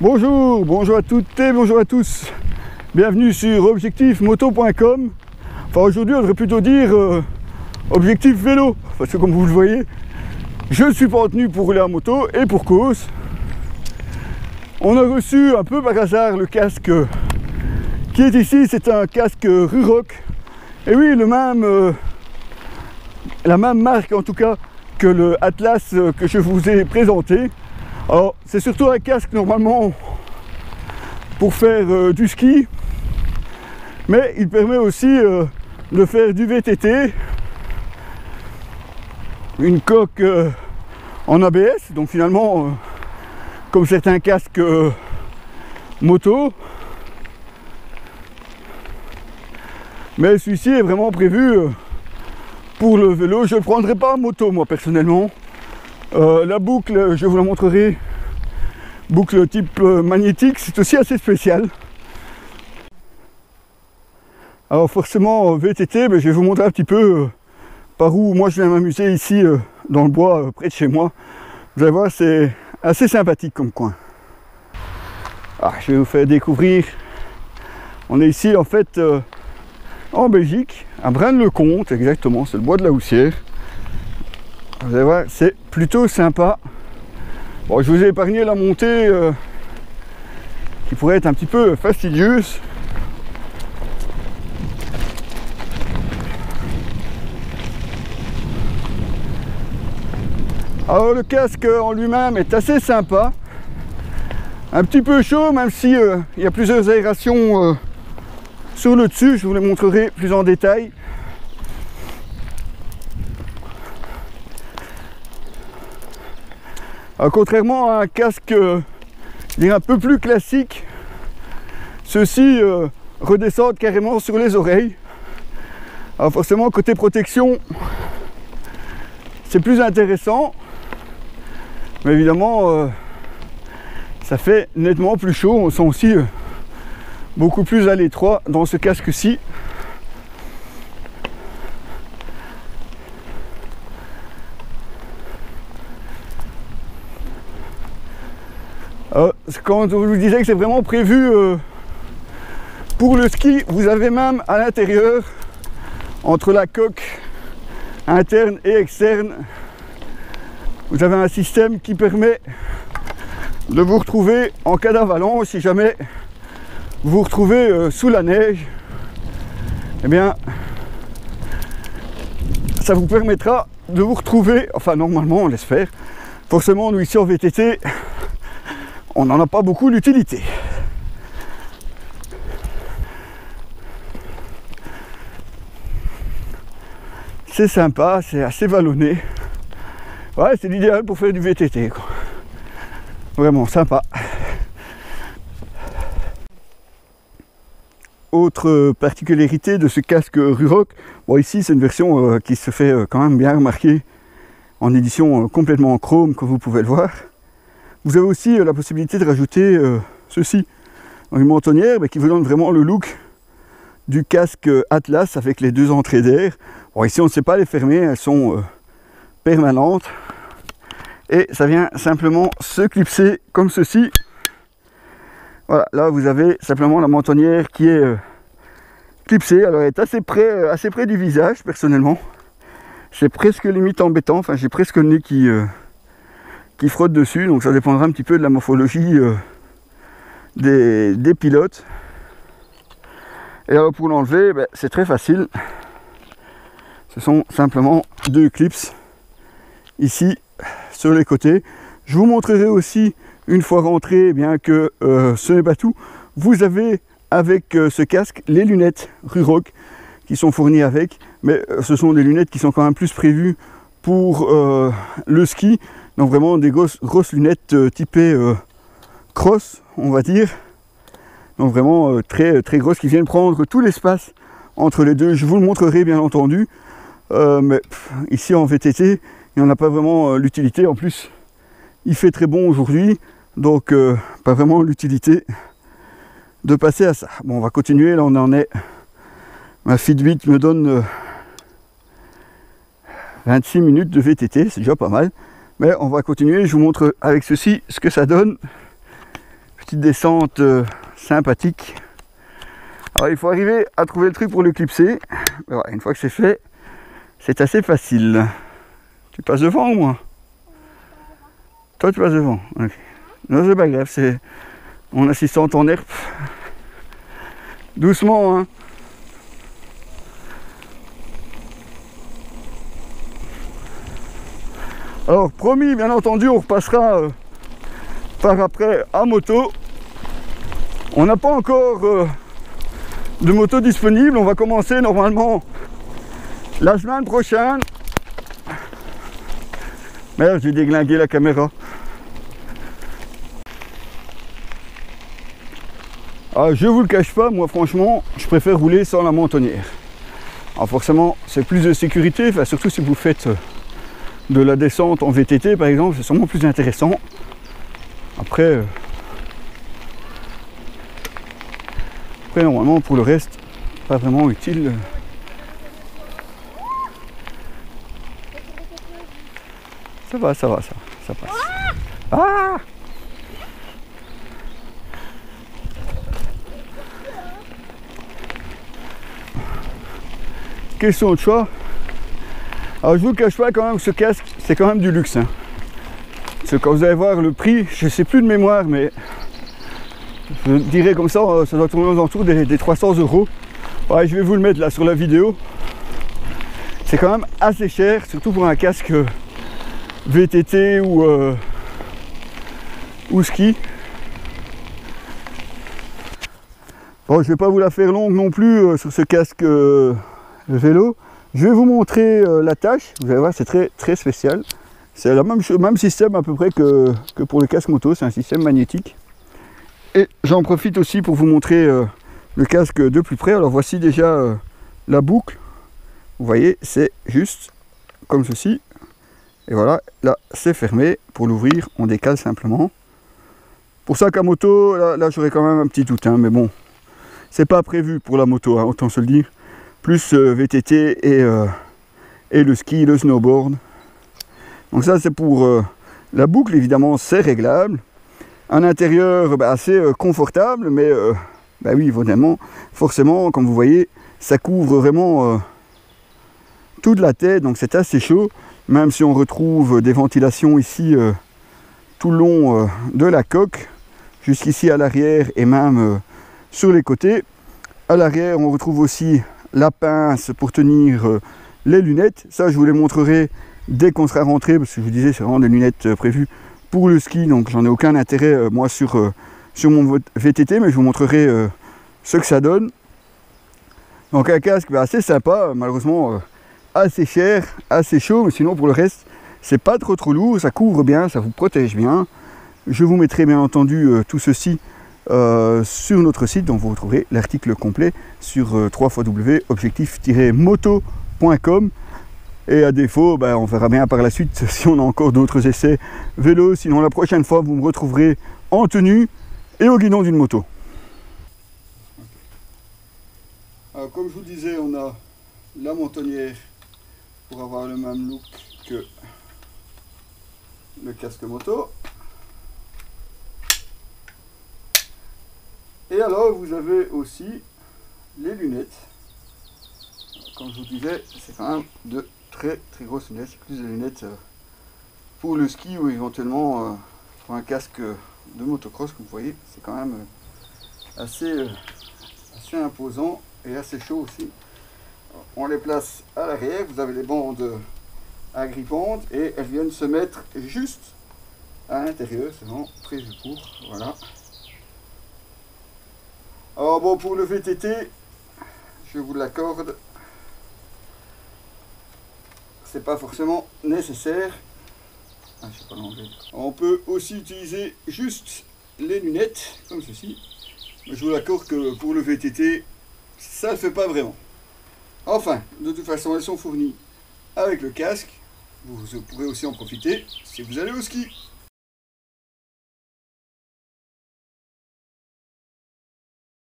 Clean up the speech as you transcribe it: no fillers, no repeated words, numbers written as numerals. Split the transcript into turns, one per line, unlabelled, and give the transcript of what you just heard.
Bonjour à toutes et bonjour à tous. Bienvenue sur objectifmoto.com. Enfin aujourd'hui on devrait plutôt dire objectif vélo, parce que comme vous le voyez, je ne suis pas en tenue pour rouler en moto et pour cause. On a reçu un peu par hasard le casque qui est ici, c'est un casque Ruroc. Et oui, la même marque en tout cas que le Atlas que je vous ai présenté. Alors c'est surtout un casque normalement pour faire du ski, mais il permet aussi de faire du VTT. Une coque en ABS, donc finalement comme certains casques moto, mais celui-ci est vraiment prévu pour le vélo. Je ne le prendrai pas en moto moi personnellement. La boucle, je vous la montrerai, boucle type magnétique, c'est aussi assez spécial. Alors forcément VTT, je vais vous montrer un petit peu par où moi je viens m'amuser ici dans le bois près de chez moi. Vous allez voir, c'est assez sympathique comme coin. Je vais vous faire découvrir. On est ici en fait en Belgique, à Braine-le-Comte exactement, c'est le bois de la Houssière. Vous allez voir, c'est plutôt sympa. Bon, je vous ai épargné la montée qui pourrait être un petit peu fastidieuse. Alors le casque en lui-même est assez sympa. Un petit peu chaud, même si il y a plusieurs aérations sur le dessus. Je vous les montrerai plus en détail. Alors, contrairement à un casque un peu plus classique, ceux-ci redescendent carrément sur les oreilles. Alors forcément côté protection c'est plus intéressant, mais évidemment ça fait nettement plus chaud. On sent aussi beaucoup plus à l'étroit dans ce casque-ci. Quand je vous disais que c'est vraiment prévu pour le ski, vous avez même à l'intérieur, entre la coque interne et externe, vous avez un système qui permet de vous retrouver en cas d'avalanche. Si jamais vous vous retrouvez sous la neige, eh bien ça vous permettra de vous retrouver, enfin normalement on laisse faire. Forcément nous ici en VTT on n'en a pas beaucoup d'utilité. C'est sympa, c'est assez vallonné. Ouais, c'est l'idéal pour faire du VTT, quoi. Vraiment sympa. Autre particularité de ce casque Ruroc, bon ici c'est une version qui se fait quand même bien remarquer en édition complètement en chrome, comme vous pouvez le voir. Vous avez aussi la possibilité de rajouter ceci, une mentonnière qui vous donne vraiment le look du casque Atlas avec les deux entrées d'air. Bon, ici on ne sait pas les fermer, elles sont permanentes. Et ça vient simplement se clipser comme ceci. Voilà, là vous avez simplement la mentonnière qui est clipsée. Alors elle est assez près du visage personnellement. C'est presque limite embêtant, enfin j'ai presque le nez qui frotte dessus, donc ça dépendra un petit peu de la morphologie des pilotes. Et alors pour l'enlever, c'est très facile. Ce sont simplement deux clips ici sur les côtés. Je vous montrerai aussi une fois rentré, bien que ce n'est pas tout. Vous avez avec ce casque les lunettes Ruroc qui sont fournies avec, mais ce sont des lunettes qui sont quand même plus prévues pour le ski. Donc vraiment des grosses lunettes typées cross, on va dire. Donc vraiment très grosses qui viennent prendre tout l'espace entre les deux. Je vous le montrerai bien entendu. Mais ici en VTT, il n'y en a pas vraiment l'utilité. En plus, il fait très bon aujourd'hui. Donc pas vraiment l'utilité de passer à ça. Bon, on va continuer. Là, on en est. Ma Fitbit me donne 26 minutes de VTT. C'est déjà pas mal. Mais on va continuer, je vous montre avec ceci ce que ça donne. petite descente sympathique. Alors il faut arriver à trouver le truc pour le clipser. Mais voilà, une fois que c'est fait, c'est assez facile. Tu passes devant ou moi? Toi tu passes devant. Okay. Non, c'est pas grave, c'est mon assistante en herbe. Doucement, hein. Alors promis, bien entendu, on repassera par après à moto. On n'a pas encore de moto disponible. On va commencer normalement la semaine prochaine. Merde, j'ai déglingué la caméra. Alors, je vous le cache pas, moi franchement, je préfère rouler sans la mentonnière. Alors forcément, c'est plus de sécurité, enfin, surtout si vous faites de la descente en VTT par exemple, c'est sûrement plus intéressant. Après normalement pour le reste, pas vraiment utile. Ça va, ça passe. Ah! Question de choix. Alors je vous le cache pas quand même que ce casque c'est quand même du luxe. Hein. Parce que quand vous allez voir le prix, je sais plus de mémoire, mais je dirais comme ça, ça doit tourner aux alentours des 300 €. Ouais, je vais vous le mettre là sur la vidéo. C'est quand même assez cher, surtout pour un casque VTT ou ski. Bon, je vais pas vous la faire longue non plus sur ce casque vélo. Je vais vous montrer l'attache. Vous allez voir, c'est très spécial. C'est le même système à peu près que pour le casque moto. C'est un système magnétique. Et j'en profite aussi pour vous montrer le casque de plus près. Alors voici déjà la boucle. Vous voyez, c'est juste comme ceci. Et voilà, là c'est fermé. Pour l'ouvrir, on décale simplement. Pour ça qu'à moto, là j'aurais quand même un petit doute. Hein, mais bon, c'est pas prévu pour la moto, hein, autant se le dire. Plus VTT et le ski, le snowboard. Donc ça c'est pour la boucle, évidemment c'est réglable. Un intérieur assez confortable, mais oui, évidemment, forcément, comme vous voyez, ça couvre vraiment toute la tête, donc c'est assez chaud, même si on retrouve des ventilations ici tout le long de la coque, jusqu'ici à l'arrière et même sur les côtés. À l'arrière, on retrouve aussi la pince pour tenir les lunettes. Ça, je vous les montrerai dès qu'on sera rentré, parce que je vous disais, c'est vraiment des lunettes prévues pour le ski, donc j'en ai aucun intérêt moi sur mon VTT, mais je vous montrerai ce que ça donne. Donc un casque assez sympa, malheureusement assez cher, assez chaud, mais sinon pour le reste c'est pas trop lourd, ça couvre bien, ça vous protège bien. Je vous mettrai bien entendu tout ceci sur notre site, donc vous retrouverez l'article complet sur www.objectif-moto.com. Et à défaut, on verra bien par la suite si on a encore d'autres essais vélo. Sinon la prochaine fois vous me retrouverez en tenue et au guidon d'une moto. Alors, comme je vous disais, on a la mentonnière pour avoir le même look que le casque moto. Et alors vous avez aussi les lunettes. Comme je vous disais, c'est quand même de très grosses lunettes. C'est plus des lunettes pour le ski ou éventuellement pour un casque de motocross. Comme vous voyez, c'est quand même assez imposant et assez chaud aussi. Alors, on les place à l'arrière. Vous avez les bandes agrippantes et elles viennent se mettre juste à l'intérieur. C'est vraiment prévu pour. Voilà. Alors bon, pour le VTT, je vous l'accorde, c'est pas forcément nécessaire. Ah, je sais pas l'enlever. On peut aussi utiliser juste les lunettes, comme ceci. Mais je vous l'accorde que pour le VTT, ça ne fait pas vraiment. Enfin, de toute façon, elles sont fournies avec le casque. Vous pourrez aussi en profiter si vous allez au ski.